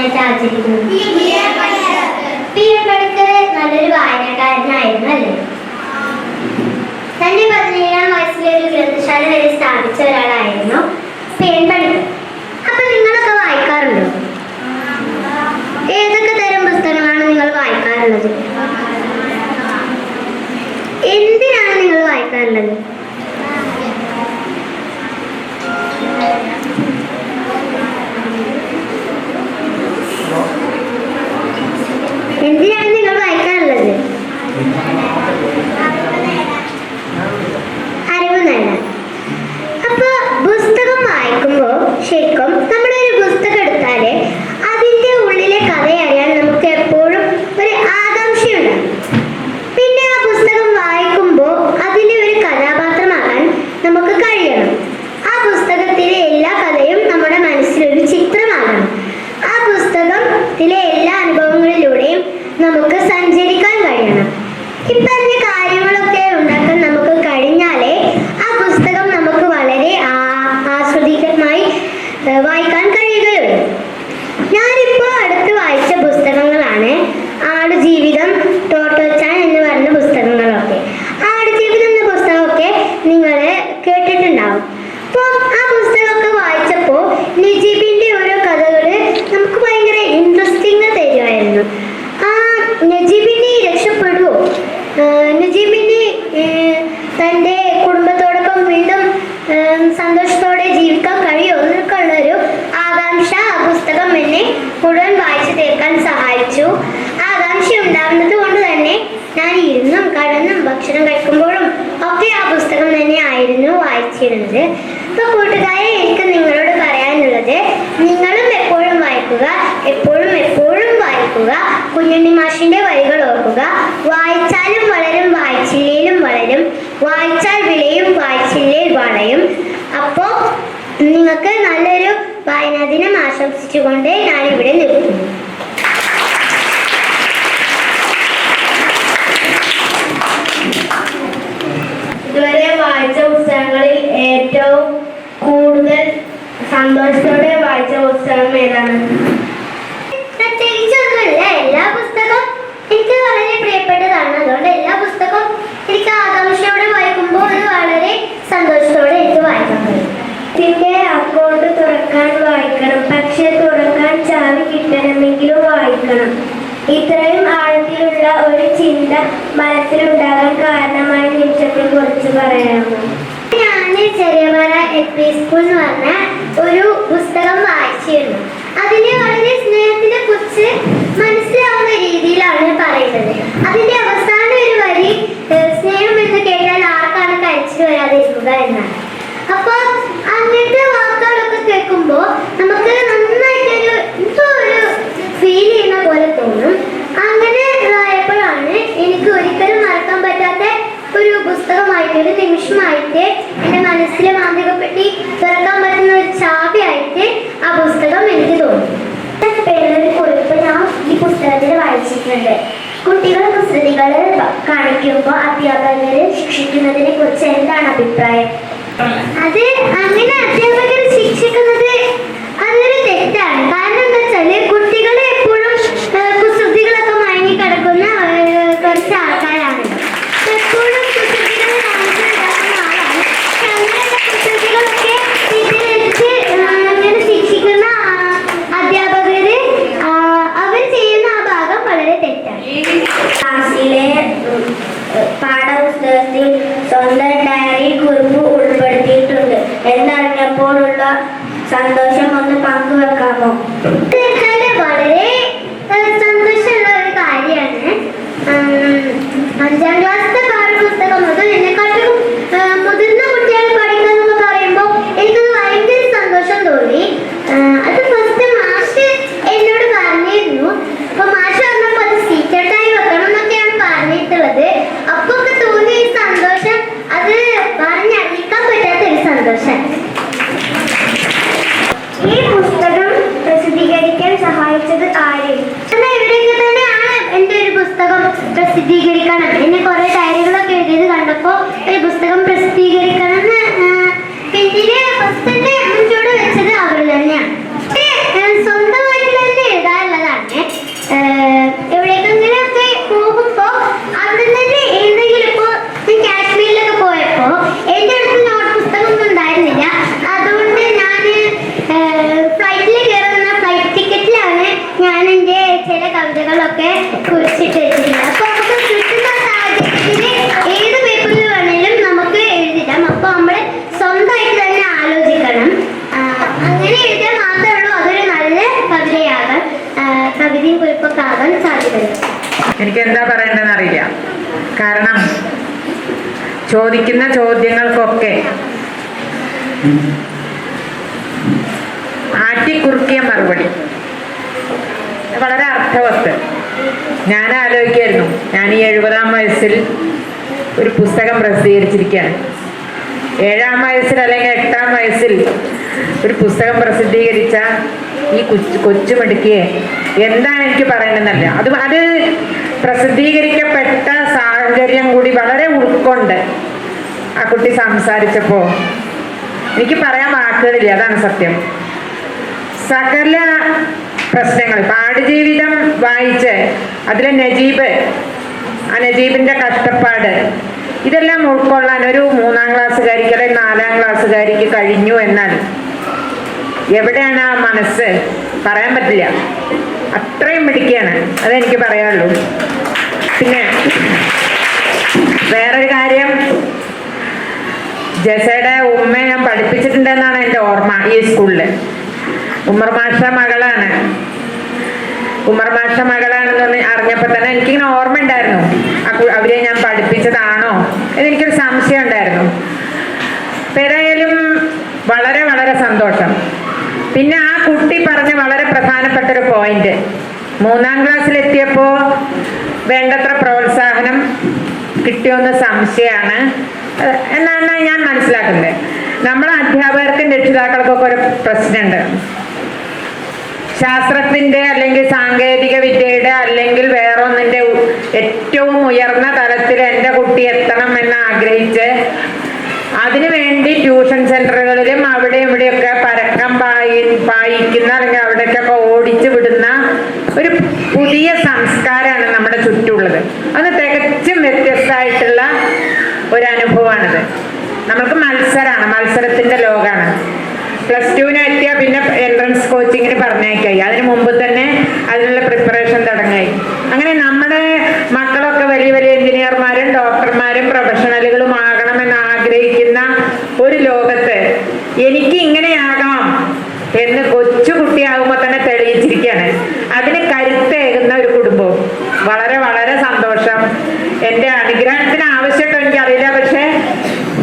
ദിനമായിട്ട് ആചരിക്കുന്നത്? പി.എൻ. പണിക്കർ നല്ലൊരു വായനക്കാരനായിരുന്നു അല്ലേ? തന്റെ 17-ാം വയസ്സിലൊരു ഗ്രന്ഥശാല വരെ സ്ഥാപിച്ച ഒരാളായിരുന്നു പി.എൻ. പണിക്കർ. അപ്പൊ നിങ്ങളൊക്കെ വായിക്കാറുണ്ടോ? ഏതൊക്കെ തരം പുസ്തകങ്ങളാണ് നിങ്ങൾ വായിക്കാറുള്ളത്? എന്തിനാണ് നിങ്ങൾ വായിക്കാറുള്ളത്? എന്തിനാണ് നിങ്ങൾ വായിക്കാറുള്ളത്? അറിവ് നേടാൻ. അപ്പൊ പുസ്തകം വായിക്കുമ്പോ ശരിക്കും നമ്മളൊരു പുസ്തകം എടുത്താല് അതിന്റെ ഉള്ളിലെ കഥ അറിയാൻ നമുക്ക് എപ്പോഴും ഒരു ആകാംക്ഷയുണ്ടാകും. പിന്നെ ആ പുസ്തകം വായിക്കുമ്പോ അതിലെ ഒരു കഥാപാത്രമാകാൻ നമുക്ക് കഴിയണം. ആ പുസ്തകത്തിലെ എല്ലാ കഥയും നമ്മുടെ മനസ്സിലൊരു ചിത്രമാകണം. ആ പുസ്തകത്തിലെ എല്ലാ അനുഭവങ്ങളിലൂടെയും നമുക്ക് സഞ്ചരിക്കാൻ കഴിയണം. ഇപ്പറഞ്ഞ കാര്യങ്ങളൊക്കെ ഉണ്ടാക്കാൻ നമുക്ക് കഴിഞ്ഞാലേ ആ പുസ്തകം നമുക്ക് വളരെ ആസ്വദികരമായി വായിക്കാൻ കഴിയുകയുള്ളൂ. ഞാനിപ്പോൾ അടുത്ത് വായിച്ച പുസ്തകങ്ങളാണ് ആടുജീവിതം, ടോട്ടോച്ചാൻ എന്ന് പറഞ്ഞ പുസ്തകങ്ങളൊക്കെ. ആടുജീവിതം എന്ന പുസ്തകമൊക്കെ നിങ്ങൾ കേട്ടിട്ടുണ്ടാവും. അപ്പോൾ ആ പുസ്തകമൊക്കെ വായിച്ചപ്പോൾ നജീബിന്റെ ഓരോ കഥകൾ നമുക്ക് ഭയങ്കര ഇൻട്രസ്റ്റിംഗ് തരുമായിരുന്നു. ആ നജീബിനെ രക്ഷപ്പെടുമോ, നജീബിന് തൻ്റെ കുടുംബത്തോടൊപ്പം വീണ്ടും സന്തോഷത്തോടെ ജീവിക്കാൻ കഴിയുമോ എന്നൊക്കെ ഉള്ളൊരു ആകാംക്ഷ ആ പുസ്തകം എന്നെ മുഴുവൻ വായിച്ചു തീർക്കാൻ സഹായിച്ചു. ആകാംക്ഷ ഉണ്ടാവുന്നത് കൊണ്ട് തന്നെ ഞാൻ ഇരുന്നും കടന്നും ഭക്ഷണം കഴിക്കുമ്പോഴും ഒക്കെ ആ പുസ്തകം തന്നെ ആയിരുന്നു വായിച്ചിരുന്നത്. ഇപ്പൊ കൂട്ടുകാരെ, എനിക്ക് നിങ്ങളോട് പറയാനുള്ളത്, നിങ്ങളും എപ്പോഴും വായിക്കുക, എപ്പോഴും എപ്പോഴും വായിക്കുക. കുഞ്ഞുണ്ണി മാഷിന്റെ വരികൾ ഓർക്കുക: വായിച്ചാലും വളരും, വായിച്ചില്ലേലും വളരും, വായിച്ചാൽ വിളയും, വായിച്ചില്ലേൽ വളയും. അപ്പോ നിങ്ങൾക്ക് നല്ലൊരു വായനാ ദിനം ആശംസിച്ചുകൊണ്ട് ഞാൻ ഇവിടെ നിർത്തുന്നു. ഇതുവരെ വായിച്ച പുസ്തകങ്ങളിൽ ഏറ്റവും കൂടുതൽ സന്തോഷത്തോടെ വായിച്ച പുസ്തകം ഏതാണ്? പ്രത്യേകിച്ചൊന്നുമില്ല, എല്ലാ പുസ്തകവും എനിക്ക് വളരെ പ്രിയപ്പെട്ടതാണ്. അതുകൊണ്ട് എല്ലാ പുസ്തകവും എനിക്ക് ആകാംക്ഷയോടെ വായിക്കുമ്പോൾ അത് വളരെ സന്തോഷത്തോടെ എനിക്ക് വായിക്കാൻ കഴിയും. ഇതിന്റെ അക്കൗണ്ട് തുറക്കാൻ വായിക്കണം, പക്ഷെ തുറക്കാൻ ചാവി കിട്ടണമെങ്കിലും വായിക്കണം. ഇത്രയും ആഴത്തിലുള്ള ഒരു ചിന്ത മനസ്സിലുണ്ടാകാൻ കാരണമായ നിമിഷത്തെ കുറിച്ച് പറയാമോ? ഞാൻ ചെറിയപാറ LP സ്കൂൾ എന്ന് പറഞ്ഞ ഒരു പുസ്തകം വായിച്ചിരുന്നു. അതിന് വളരെ സ്നേഹത്തിനെ കുറിച്ച് മനസ്സിലാവുന്ന രീതിയിലാണ് പറയുന്നത്. അതിന്റെ അവസാന ഒരു വരി, സ്നേഹം എന്ന് കേട്ടാൽ ആർക്കാണ് കരച്ചിൽ വരാതിരിക്കുക എന്നാണ്. അപ്പൊ അങ്ങനത്തെ വാക്കുകളൊക്കെ കേൾക്കുമ്പോ നമുക്ക് നന്നായിട്ടൊരു എന്തോ ഒരു ഫീൽ ചെയ്യുന്ന പോലെ തോന്നും. അങ്ങനെ ആയപ്പോഴാണ് എനിക്ക് ഒരിക്കലും മറക്കാൻ പറ്റാത്ത ഒരു പുസ്തകമായിട്ട്, ഒരു നിമിഷമായിട്ട്, എൻ്റെ മനസ്സിലെ മാന്ത്രികപ്പെട്ടി തുറക്കാൻ പറ്റുന്ന ഒരു ചാവിയായിട്ട് ആ പുസ്തകം എനിക്ക് തോന്നി. പേരൊരു കുറിപ്പ് ഞാൻ ഈ പുസ്തകത്തിൽ വായിച്ചിട്ടുണ്ട്. കുട്ടികൾ കുസൃതികൾ കാണിക്കുമ്പോൾ അധ്യാപകരെ ശിക്ഷിക്കുന്നതിനെ കുറിച്ച് എന്താണ് അഭിപ്രായം? അത് അങ്ങനെ അധ്യാപകർ ശിക്ഷിക്കുന്നത് അതൊരു തെറ്റാണ്. കാരണം എന്താ വെച്ചാല് കുട്ടികളെ എപ്പോഴും കുസൃതികളൊക്കെ മയങ്ങി കിടക്കുന്ന കുറച്ച് ആൾക്കാരാണ്. എപ്പോഴും കുസൃതികളെ കാണിച്ചുണ്ടാക്കുന്ന ആളാണ്. അങ്ങനെയുള്ള കുസൃതികളൊക്കെ വീട്ടിലെടുത്ത് അങ്ങനെ ശിക്ഷിക്കുന്ന അധ്യാപകര് അവർ ചെയ്യുന്ന ആ ഭാഗം വളരെ തെറ്റാണ്. ക്ലാസ്സിലെ പാഠപുസ്തകത്തിൽ സ്വന്തം ഡയറി കുറിപ്പ് ഉൾപ്പെടുത്തിയിട്ടുണ്ട്. എന്നറിഞ്ഞപ്പോഴുള്ള സന്തോഷം ഒന്ന് പങ്കുവെക്കാമോ? വളരെ സന്തോഷമുള്ള ഒരു കാര്യമാണ്. 5ാം ക്ലാസ്സിലെ പാഠപുസ്തകം മുതൽ എന്നെക്കാട്ടും മുതിർന്ന കുട്ടികൾ പഠിക്കുന്നതെന്ന് പറയുമ്പോൾ എനിക്കത് ഭയങ്കര സന്തോഷം തോന്നി. അത് ഫസ്റ്റ് മാഷ് എന്നോട് പറഞ്ഞിരുന്നു. അപ്പൊ മാഷ് പറഞ്ഞപ്പോൾ അത് സീക്രട്ടായി വെക്കണം എന്നൊക്കെയാണ് പറഞ്ഞിട്ടുള്ളത്. അപ്പൊ ഒക്കെ തോന്നിയ ഈ സന്തോഷം അത് പറഞ്ഞറിയിക്കാൻ പറ്റാത്ത ഒരു സന്തോഷം. ഈ പുസ്തകം പ്രസിദ്ധീകരിക്കാൻ സഹായിച്ചത് ആര്? ഇവരൊക്കെ തന്നെയാണ് എൻ്റെ ഒരു പുസ്തകം പ്രസിദ്ധീകരിക്കണം. എന്നെ കുറെ ഡയറികളൊക്കെ എഴുതിയത് കണ്ടപ്പോൾ ഒരു പുസ്തകം പ്രസിദ്ധീകരിക്കണം എന്ന് പിന്നില് ഫസ്റ്റ് മുന്നോട്ട് വെച്ചത് അവർ തന്നെയാണ്. സ്വന്തമായിട്ട് തന്നെ എഴുതാൻ പുറത്താകാൻ സാധ്യതയുണ്ട്. എനിക്ക് എന്താ പറയേണ്ടതെന്ന് അറിയില്ല. കാരണം ചോദിക്കുന്ന ചോദ്യങ്ങൾക്കൊക്കെ ആറ്റിക്കുറുക്കിയ മറുപടി വളരെ അർത്ഥവത്ത്. ഞാൻ ആലോചിക്കായിരുന്നു, ഞാൻ ഈ 70-ാം വയസ്സിൽ ഒരു പുസ്തകം പ്രസിദ്ധീകരിച്ചിരിക്കുകയാണ്. 7-ാം വയസ്സിൽ അല്ലെങ്കിൽ 8-ാം വയസ്സിൽ ഒരു പുസ്തകം പ്രസിദ്ധീകരിച്ച ഈ കൊച്ചുമിടുക്കിയെ എന്താണ് എനിക്ക് പറയേണ്ടതെന്നല്ല. അത് പ്രസിദ്ധീകരിക്കപ്പെട്ട സാഹചര്യം കൂടി വളരെ ഉൾക്കൊണ്ട് ആ കുട്ടി സംസാരിച്ചപ്പോൾ എനിക്ക് പറയാൻ വാക്കുകളില്ല. അതാണ് സത്യം. സകല പ്രശ്നങ്ങൾ, ആടുജീവിതം വായിച്ച് അതിലെ നജീബ്, ആ നജീബിൻ്റെ കഷ്ടപ്പാട്, ഇതെല്ലാം ഉൾക്കൊള്ളാൻ ഒരു 3-ാം ക്ലാസ്സുകാരിക്ക് അല്ലെങ്കിൽ 4-ാം ക്ലാസ്സുകാരിക്ക് കഴിഞ്ഞു എന്നാൽ എവിടെയാണ് ആ മനസ്സ്? പറയാൻ പറ്റില്ല. അത്രയും മിടുക്കിയാണ്. അതെനിക്ക് പറയാനുള്ളൂ. പിന്നെ വേറൊരു കാര്യം, ജസയുടെ ഉമ്മയെ ഞാൻ പഠിപ്പിച്ചിട്ടുണ്ടെന്നാണ് എൻ്റെ ഓർമ്മ. ഈ സ്കൂളിൽ ഉമ്മർ മാഷ മകളാണ്. ഉമ്മർ മാഷ മകളാണെന്ന് അറിഞ്ഞപ്പോൾ തന്നെ എനിക്കിങ്ങനെ ഓർമ്മ ഉണ്ടായിരുന്നു, അവരെ ഞാൻ പഠിപ്പിച്ചതാണോ എന്നെനിക്കൊരു സംശയം ഉണ്ടായിരുന്നു. ഏതായാലും വളരെ വളരെ സന്തോഷം. പിന്നെ ആ കുട്ടി പറഞ്ഞ വളരെ പ്രധാനപ്പെട്ടൊരു പോയിന്റ്, 3-ാം ക്ലാസ്സിലെത്തിയപ്പോൾ വേണ്ടത്ര പ്രോത്സാഹനം കിട്ടിയോന്ന് സംശയമാണ് എന്നാണ് ഞാൻ മനസ്സിലാക്കുന്നത്. നമ്മളെ അധ്യാപകർക്കും രക്ഷിതാക്കൾക്കൊക്കെ ഒരു പ്രശ്നമുണ്ട്. ശാസ്ത്രത്തിൻ്റെ അല്ലെങ്കിൽ സാങ്കേതിക വിദ്യയുടെ അല്ലെങ്കിൽ വേറൊന്നിൻ്റെ ഏറ്റവും ഉയർന്ന തലത്തിൽ എൻ്റെ കുട്ടി എത്തണം എന്ന് ആഗ്രഹിച്ച് അതിനുവേണ്ടി ട്യൂഷൻ സെൻ്ററുകളിലും അവിടെ ഇവിടെയൊക്കെ പരക്കം പായിക്കുന്ന അല്ലെങ്കിൽ അവിടേക്കൊക്കെ ഓടിച്ചു വിടുന്ന ഒരു പുതിയ സംസ്കാരമാണ് നമ്മുടെ ചുറ്റുമുള്ളത്. അത് തികച്ചും വ്യത്യസ്തമായിട്ടുള്ള ഒരു അനുഭവമാണിത്. നമ്മൾക്ക് മത്സരമാണ്, മത്സരത്തിൻ്റെ ലോകമാണ്. +2 എത്തിയാൽ പിന്നെ എൻട്രൻസ് കോച്ചിങ്ങിന് പറഞ്ഞേക്കായി. അതിന് മുമ്പ് തന്നെ അതിനുള്ള പ്രിപ്പറേഷൻ തുടങ്ങായി. അങ്ങനെ നമ്മുടെ മക്കളൊക്കെ വലിയ വലിയ എഞ്ചിനീയർമാരും ഡോക്ടർമാരും പ്രൊഫഷണലുകളും ആകണമെന്ന് ആഗ്രഹിക്കുന്ന ഒരു ലോകത്ത് എനിക്ക് ഇങ്ങനെയാകാം എന്ന് കൊച്ചുകുട്ടിയാകുമ്പോൾ തന്നെ തെളിയിച്ചിരിക്കുകയാണ്. അതിന് കരുത്തേകുന്ന ഒരു കുടുംബവും. വളരെ വളരെ സന്തോഷം. എൻ്റെ അനുഗ്രഹത്തിന് ആവശ്യമൊക്കെ എനിക്കറിയില്ല, പക്ഷെ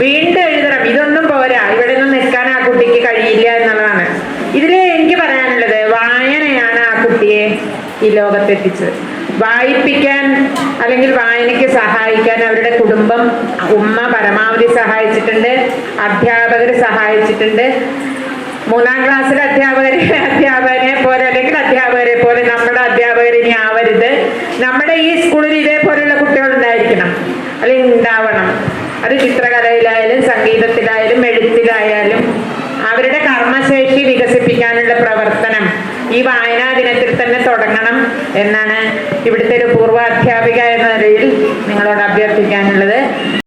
വീണ്ടും എഴുതണം. ഇതൊന്നും പോരാ, ഇവിടെ നിന്ന് നിൽക്കാൻ ആ കുട്ടിക്ക് കഴിയില്ല എന്നുള്ളതാണ് ഇതിൽ എനിക്ക് പറയാനുള്ളത്. വായനയാണ് ആ കുട്ടിയെ ഈ ലോകത്തെത്തിച്ചത്. വായിപ്പിക്കാൻ അല്ലെങ്കിൽ വായനയ്ക്ക് സഹായിക്കാൻ അവരുടെ കുടുംബം, ഉമ്മ പരമാവധി സഹായിച്ചിട്ടുണ്ട്, അധ്യാപകർ സഹായിച്ചിട്ടുണ്ട്. 3-ാം ക്ലാസ്സിലെ അധ്യാപകനെ പോലെ അല്ലെങ്കിൽ അധ്യാപകരെ പോലെ നമ്മുടെ അധ്യാപകർ ഇനി ആവരുത്. നമ്മുടെ ഈ സ്കൂളിൽ ഇതേപോലെയുള്ള കുട്ടികളുണ്ടായിരിക്കണം, അല്ലെങ്കിൽ ഉണ്ടാവണം. അത് ചിത്രകലയിലായാലും സംഗീതത്തിലായാലും എഴുത്തിലായാലും അവരുടെ കർമ്മശേഷി വികസിപ്പിക്കാനുള്ള പ്രവർത്തനം ഈ വായനാ ദിനത്തിൽ തന്നെ തുടങ്ങണം എന്നാണ് ഇവിടുത്തെ ഒരു പൂർവ്വ അധ്യാപിക എന്ന നിലയിൽ നിങ്ങളോട് അഭ്യർത്ഥിക്കാനുള്ളത്.